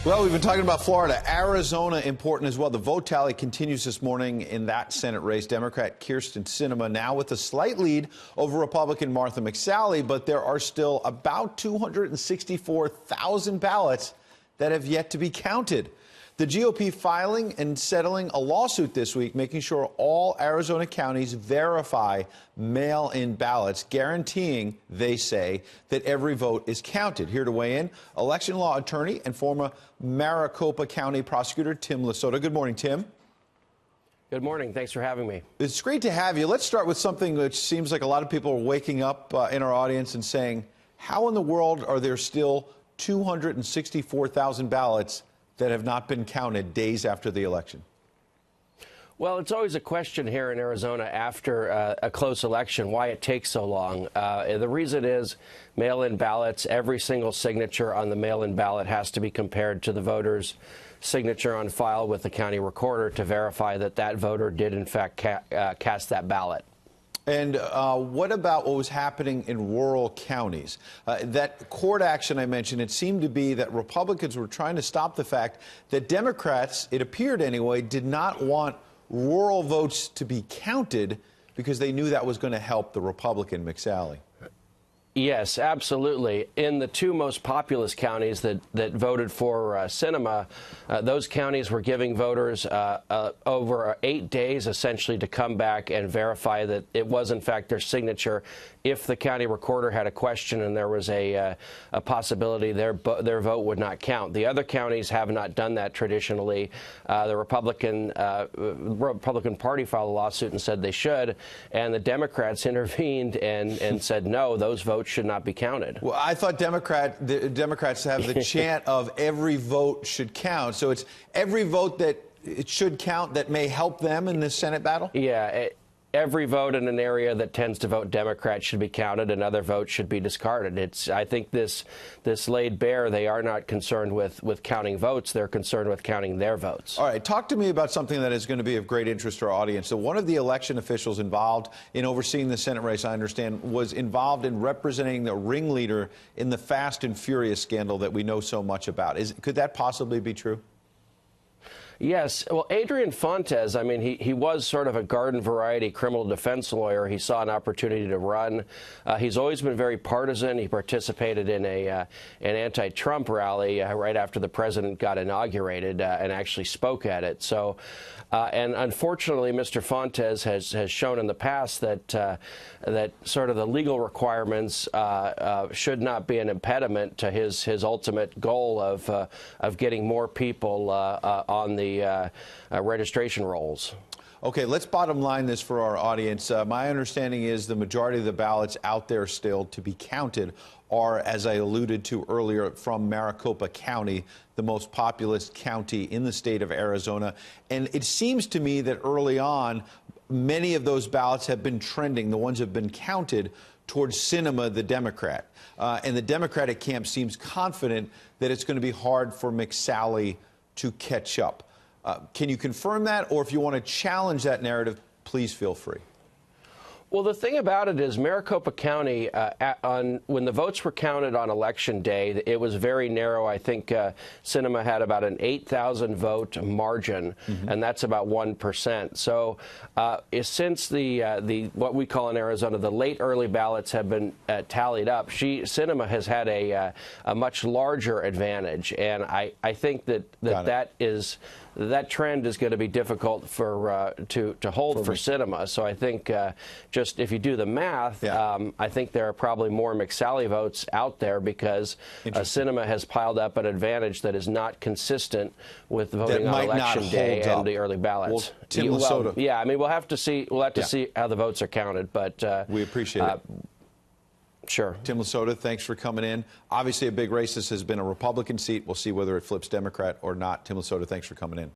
Well, we've been talking about Florida. Arizona important as well. The vote tally continues this morning in that Senate race. Democrat Kyrsten Sinema now with a slight lead over Republican Martha McSally, but there are still about 264,000 ballots that have yet to be counted. The GOP filing and settling a lawsuit this week, making sure all Arizona counties verify mail-in ballots, guaranteeing, they say, that every vote is counted. Here to weigh in, election law attorney and former Maricopa County prosecutor Tim La Sota. Good morning, Tim. Good morning. Thanks for having me. It's great to have you. Let's start with something which seems like a lot of people are waking up in our audience and saying, how in the world are there still 264,000 ballots that have not been counted days after the election? Well, it's always a question here in Arizona after a close election, why it takes so long. The reason is mail-in ballots. Every single signature on the mail-in ballot has to be compared to the voter's signature on file with the county recorder to verify that that voter did, in fact, cast that ballot. And what about what was happening in rural counties? That court action I mentioned, it seemed to be that Republicans were trying to stop the fact that Democrats, it appeared anyway, did not want rural votes to be counted because they knew that was going to help the Republican McSally. Yes, absolutely. In the two most populous counties that voted for Sinema, those counties were giving voters over 8 days, essentially, to come back and verify that it was, in fact, their signature. If the county recorder had a question and there was a possibility their vote would not count. The other counties have not done that traditionally. The Republican Party filed a lawsuit and said they should, and the Democrats intervened and said no, those votes should not be counted. Well, I thought the Democrats have the chant of every vote should count. So it's every vote that it should count that may help them in this Senate battle? Yeah. Every vote in an area that tends to vote Democrat should be counted, and other votes should be discarded. I think this laid bare they are not concerned with counting votes. They're concerned with counting their votes. All right. Talk to me about something that is going to be of great interest to our audience. So one of the election officials involved in overseeing the Senate race, I understand, was involved in representing the ringleader in the Fast and Furious scandal that we know so much about. Could that possibly be true? Yes. Well, Adrian Fontes, I mean, he was sort of a garden variety criminal defense lawyer. He saw an opportunity to run. He's always been very partisan. He participated in an anti-Trump rally right after the president got inaugurated and actually spoke at it. So, and unfortunately, Mr. Fontes has shown in the past that sort of the legal requirements should not be an impediment to his ultimate goal of getting more people on the registration rolls. Okay, let's bottom line this for our audience. My understanding is the majority of the ballots out there still to be counted are, as I alluded to earlier, from Maricopa County, the most populous county in the state of Arizona. And it seems to me that early on, many of those ballots have been trending, the ones that have been counted, towards Sinema, the Democrat. And the Democratic camp seems confident that it's going to be hard for McSally to catch up. Can you confirm that? Or if you want to challenge that narrative, please feel free. Well, the thing about it is Maricopa County, when the votes were counted on Election Day, it was very narrow. I think Sinema had about an 8,000 vote margin, and that's about 1%. So since what we call in Arizona, the late early ballots have been tallied up, Sinema has had a much larger advantage. And I think that trend is going to be difficult to hold for Sinema. So I think just if you do the math, I think there are probably more McSally votes out there because Sinema has piled up an advantage that is not consistent with voting on Election Day and the early ballots. Well, Tim La Sota. Yeah, I mean, we'll have to see. We'll have to see how the votes are counted, but we appreciate it. Sure. Tim La Sota, thanks for coming in. Obviously, a big race. This has been a Republican seat. We'll see whether it flips Democrat or not. Tim La Sota, thanks for coming in.